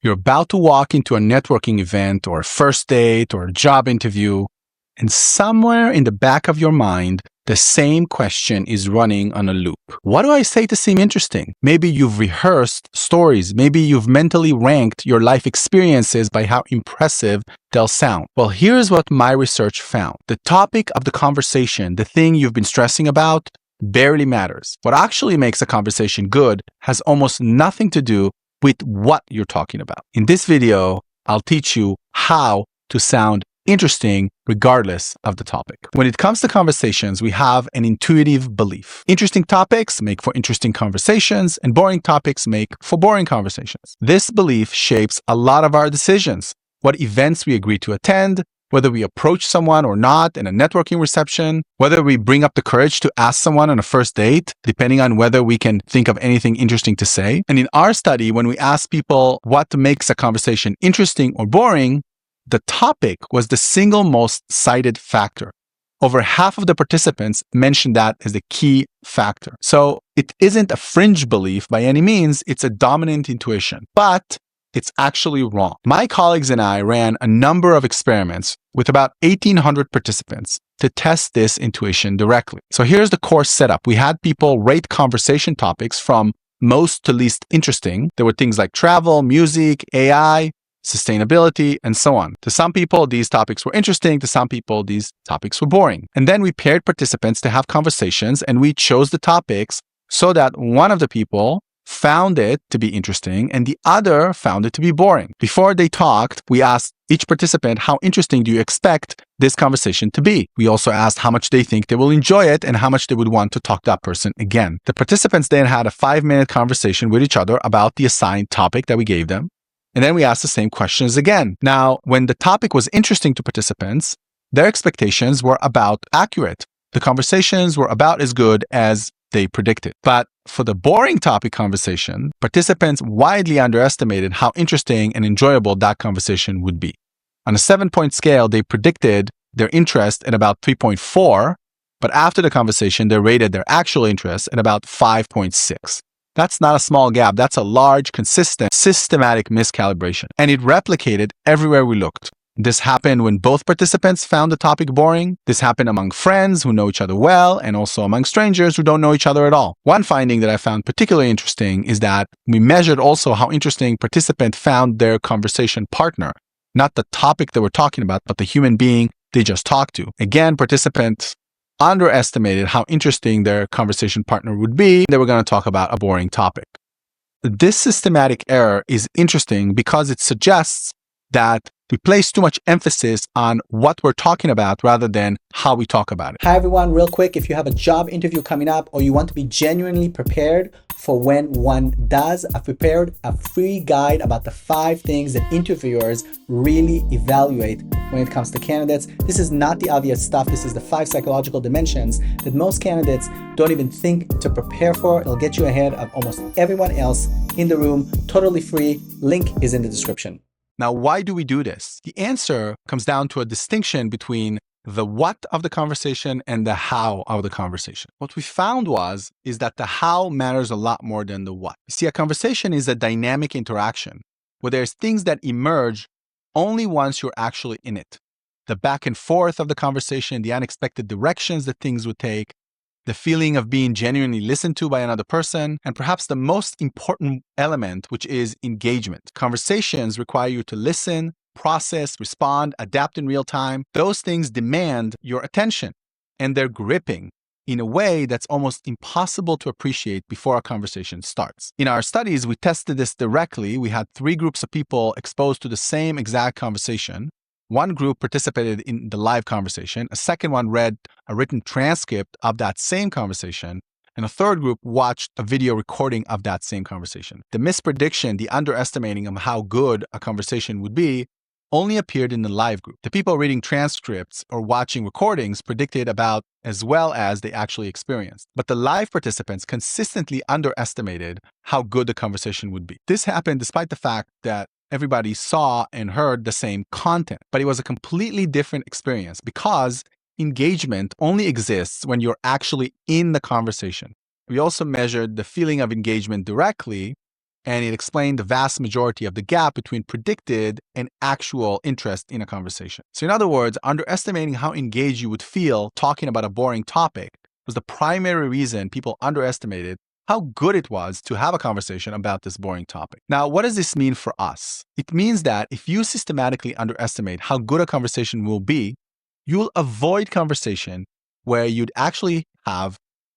You're about to walk into a networking event or a first date or a job interview, and somewhere in the back of your mind, the same question is running on a loop. What do I say to seem interesting? Maybe you've rehearsed stories. Maybe you've mentally ranked your life experiences by how impressive they'll sound. Well, here's what my research found. The topic of the conversation, the thing you've been stressing about, barely matters. What actually makes a conversation good has almost nothing to do with what you're talking about. In this video, I'll teach you how to sound interesting regardless of the topic. When it comes to conversations, we have an intuitive belief. Interesting topics make for interesting conversations, and boring topics make for boring conversations. This belief shapes a lot of our decisions, what events we agree to attend, whether we approach someone or not in a networking reception, whether we bring up the courage to ask someone on a first date, depending on whether we can think of anything interesting to say. And in our study, when we asked people what makes a conversation interesting or boring, the topic was the single most cited factor. Over half of the participants mentioned that as a key factor. So it isn't a fringe belief by any means, it's a dominant intuition. But it's actually wrong. My colleagues and I ran a number of experiments with about 1,800 participants to test this intuition directly. So here's the course setup. We had people rate conversation topics from most to least interesting. There were things like travel, music, AI, sustainability, and so on. To some people, these topics were interesting. To some people, these topics were boring. And then we paired participants to have conversations, and we chose the topics so that one of the people found it to be interesting and the other found it to be boring. Before they talked, we asked each participant, how interesting do you expect this conversation to be? We also asked how much they think they will enjoy it and how much they would want to talk to that person again. The participants then had a 5-minute conversation with each other about the assigned topic that we gave them. And then we asked the same questions again. Now, when the topic was interesting to participants, their expectations were about accurate. The conversations were about as good as they predicted. But for the boring topic conversation, participants widely underestimated how interesting and enjoyable that conversation would be. On a 7-point scale, they predicted their interest at about 3.4, but after the conversation, they rated their actual interest at about 5.6. That's not a small gap. That's a large, consistent, systematic miscalibration. And it replicated everywhere we looked. This happened when both participants found the topic boring. This happened among friends who know each other well, and also among strangers who don't know each other at all. One finding that I found particularly interesting is that we measured also how interesting participants found their conversation partner, not the topic that we're talking about, but the human being they just talked to. Again, participants underestimated how interesting their conversation partner would be. They were going to talk about a boring topic. This systematic error is interesting because it suggests that we place too much emphasis on what we're talking about rather than how we talk about it. Hi everyone, real quick, if you have a job interview coming up or you want to be genuinely prepared for when one does, I've prepared a free guide about the 5 things that interviewers really evaluate when it comes to candidates. This is not the obvious stuff. This is the 5 psychological dimensions that most candidates don't even think to prepare for. It'll get you ahead of almost everyone else in the room, totally free. Link is in the description. Now, why do we do this? The answer comes down to a distinction between the what of the conversation and the how of the conversation. What we found is that the how matters a lot more than the what. You see, a conversation is a dynamic interaction where there's things that emerge only once you're actually in it. The back and forth of the conversation, the unexpected directions that things would take, the feeling of being genuinely listened to by another person, and perhaps the most important element, which is engagement. Conversations require you to listen, process, respond, adapt in real time. Those things demand your attention, and they're gripping in a way that's almost impossible to appreciate before a conversation starts. In our studies, we tested this directly. We had 3 groups of people exposed to the same exact conversation. One group participated in the live conversation. A second one read a written transcript of that same conversation. And a third group watched a video recording of that same conversation. The misprediction, the underestimating of how good a conversation would be, only appeared in the live group. The people reading transcripts or watching recordings predicted about as well as they actually experienced. But the live participants consistently underestimated how good the conversation would be. This happened despite the fact that everybody saw and heard the same content, but it was a completely different experience because engagement only exists when you're actually in the conversation. We also measured the feeling of engagement directly, and it explained the vast majority of the gap between predicted and actual interest in a conversation. So in other words, underestimating how engaged you would feel talking about a boring topic was the primary reason people underestimated how good it was to have a conversation about this boring topic. Now, what does this mean for us? It means that if you systematically underestimate how good a conversation will be, you'll avoid conversation where you'd actually have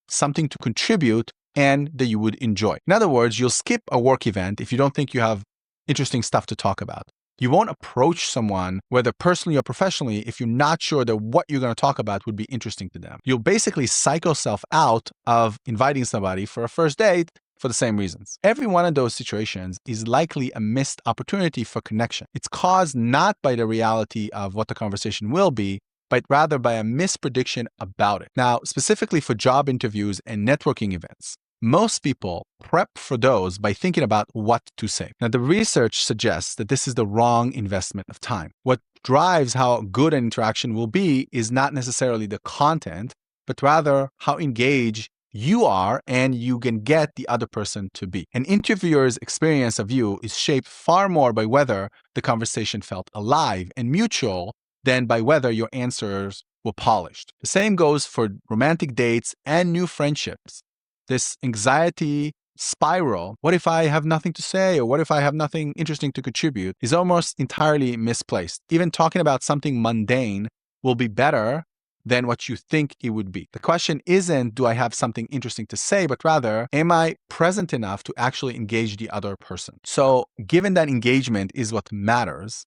something to contribute and that you would enjoy. In other words, you'll skip a work event if you don't think you have interesting stuff to talk about. You won't approach someone, whether personally or professionally, if you're not sure that what you're going to talk about would be interesting to them. You'll basically psych yourself out of inviting somebody for a first date for the same reasons. Every one of those situations is likely a missed opportunity for connection. It's caused not by the reality of what the conversation will be, but rather by a misprediction about it. Now, specifically for job interviews and networking events, most people prep for those by thinking about what to say. Now, the research suggests that this is the wrong investment of time. What drives how good an interaction will be is not necessarily the content, but rather how engaged you are and you can get the other person to be. An interviewer's experience of you is shaped far more by whether the conversation felt alive and mutual than by whether your answers were polished. The same goes for romantic dates and new friendships. This anxiety spiral, what if I have nothing to say, or what if I have nothing interesting to contribute, is almost entirely misplaced. Even talking about something mundane will be better than what you think it would be. The question isn't, do I have something interesting to say, but rather, am I present enough to actually engage the other person? So, given that engagement is what matters,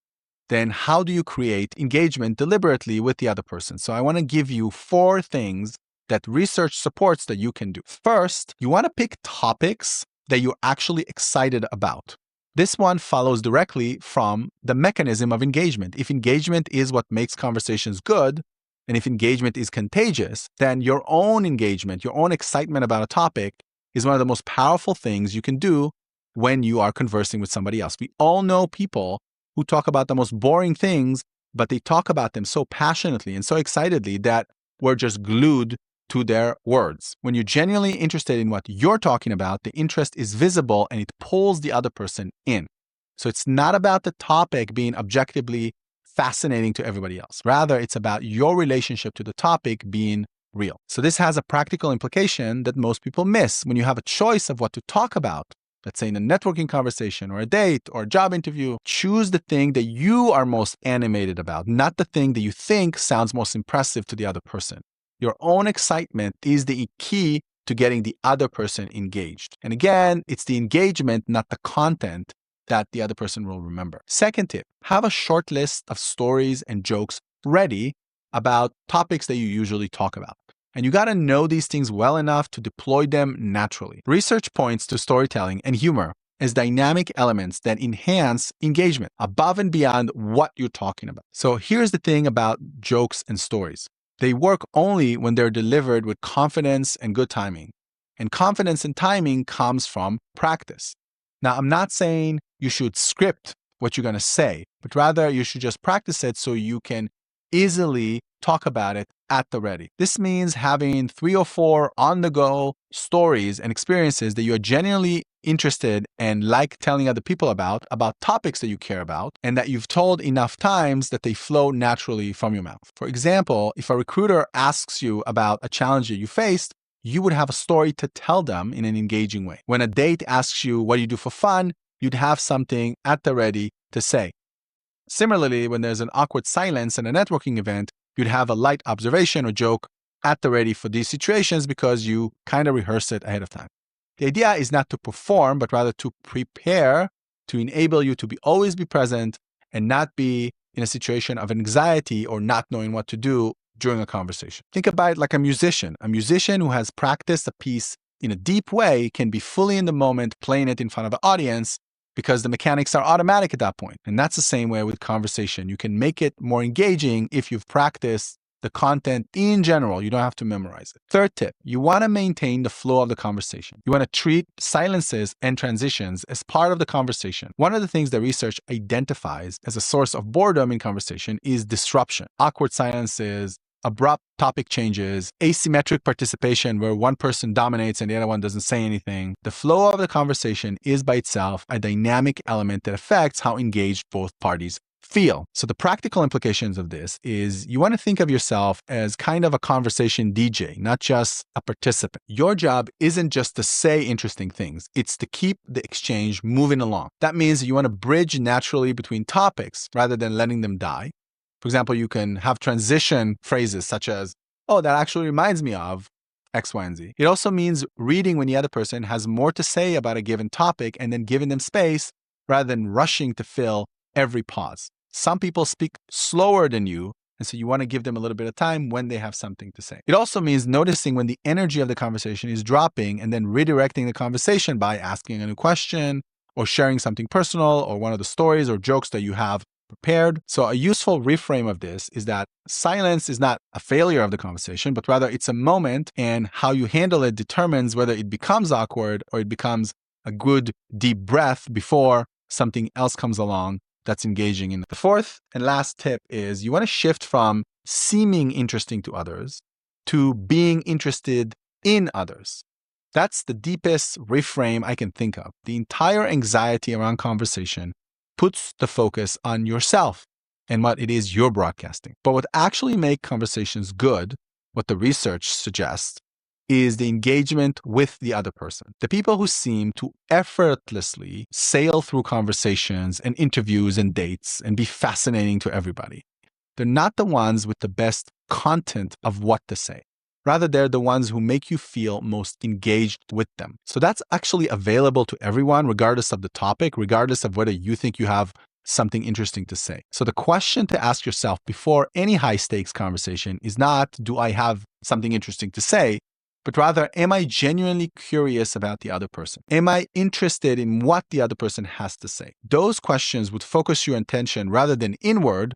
then how do you create engagement deliberately with the other person? So I want to give you 4 things that research supports that you can do. First, you want to pick topics that you're actually excited about. This one follows directly from the mechanism of engagement. If engagement is what makes conversations good, and if engagement is contagious, then your own engagement, your own excitement about a topic is one of the most powerful things you can do when you are conversing with somebody else. We all know people who talk about the most boring things, but they talk about them so passionately and so excitedly that we're just glued to their words. When you're genuinely interested in what you're talking about, the interest is visible and it pulls the other person in. So it's not about the topic being objectively fascinating to everybody else. Rather, it's about your relationship to the topic being real. So this has a practical implication that most people miss. When you have a choice of what to talk about, let's say in a networking conversation or a date or a job interview, choose the thing that you are most animated about, not the thing that you think sounds most impressive to the other person. Your own excitement is the key to getting the other person engaged. And again, it's the engagement, not the content, that the other person will remember. Second tip, have a short list of stories and jokes ready about topics that you usually talk about. And you got to know these things well enough to deploy them naturally. Research points to storytelling and humor as dynamic elements that enhance engagement above and beyond what you're talking about. So here's the thing about jokes and stories. They work only when they're delivered with confidence and good timing. And confidence and timing comes from practice. Now, I'm not saying you should script what you're going to say, but rather you should just practice it so you can easily talk about it at the ready. This means having 3 or 4 on-the-go stories and experiences that you are genuinely interested and like telling other people about topics that you care about, and that you've told enough times that they flow naturally from your mouth. For example, if a recruiter asks you about a challenge that you faced, you would have a story to tell them in an engaging way. When a date asks you what do you do for fun, you'd have something at the ready to say. Similarly, when there's an awkward silence in a networking event, you'd have a light observation or joke at the ready for these situations because you kind of rehearse it ahead of time. The idea is not to perform, but rather to prepare to enable you to always be present and not be in a situation of anxiety or not knowing what to do during a conversation. Think about it like a musician. A musician who has practiced a piece in a deep way can be fully in the moment playing it in front of an audience because the mechanics are automatic at that point. And that's the same way with conversation. You can make it more engaging if you've practiced the content in general. You don't have to memorize it. Third tip, you want to maintain the flow of the conversation. You want to treat silences and transitions as part of the conversation. One of the things that research identifies as a source of boredom in conversation is disruption. Awkward silences, abrupt topic changes, asymmetric participation where one person dominates and the other one doesn't say anything. The flow of the conversation is by itself a dynamic element that affects how engaged both parties feel. So the practical implications of this is you want to think of yourself as kind of a conversation DJ, not just a participant. Your job isn't just to say interesting things. It's to keep the exchange moving along. That means you want to bridge naturally between topics rather than letting them die. For example, you can have transition phrases such as, oh, that actually reminds me of X, Y, and Z. It also means reading when the other person has more to say about a given topic and then giving them space rather than rushing to fill every pause. Some people speak slower than you, and so you want to give them a little bit of time when they have something to say. It also means noticing when the energy of the conversation is dropping and then redirecting the conversation by asking a new question or sharing something personal or one of the stories or jokes that you have prepared. So a useful reframe of this is that silence is not a failure of the conversation, but rather it's a moment, and how you handle it determines whether it becomes awkward or it becomes a good deep breath before something else comes along that's engaging in. The fourth and last tip is you want to shift from seeming interesting to others to being interested in others. That's the deepest reframe I can think of. The entire anxiety around conversation puts the focus on yourself and what it is you're broadcasting. But what actually makes conversations good, what the research suggests, is the engagement with the other person. The people who seem to effortlessly sail through conversations and interviews and dates and be fascinating to everybody, they're not the ones with the best content of what to say. Rather, they're the ones who make you feel most engaged with them. So that's actually available to everyone, regardless of the topic, regardless of whether you think you have something interesting to say. So the question to ask yourself before any high-stakes conversation is not, do I have something interesting to say? But rather, am I genuinely curious about the other person? Am I interested in what the other person has to say? Those questions would focus your attention rather than inward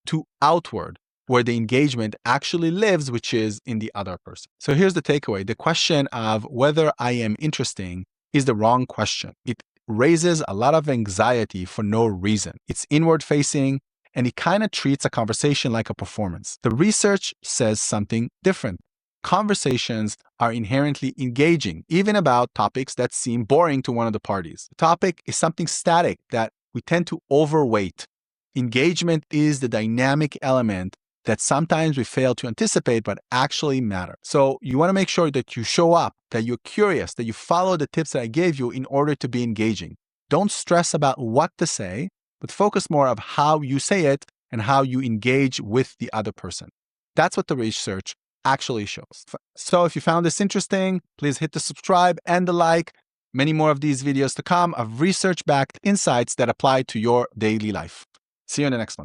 to outward, where the engagement actually lives, which is in the other person. So here's the takeaway. The question of whether I am interesting is the wrong question. It raises a lot of anxiety for no reason. It's inward facing, and it kind of treats a conversation like a performance. The research says something different. Conversations are inherently engaging, even about topics that seem boring to one of the parties. The topic is something static that we tend to overweight. Engagement is the dynamic element that sometimes we fail to anticipate but actually matter. So you want to make sure that you show up, that you're curious, that you follow the tips that I gave you in order to be engaging. Don't stress about what to say, but focus more on how you say it and how you engage with the other person. That's what the research actually shows. So if you found this interesting, please hit the subscribe and the like. Many more of these videos to come of research-backed insights that apply to your daily life. See you in the next one.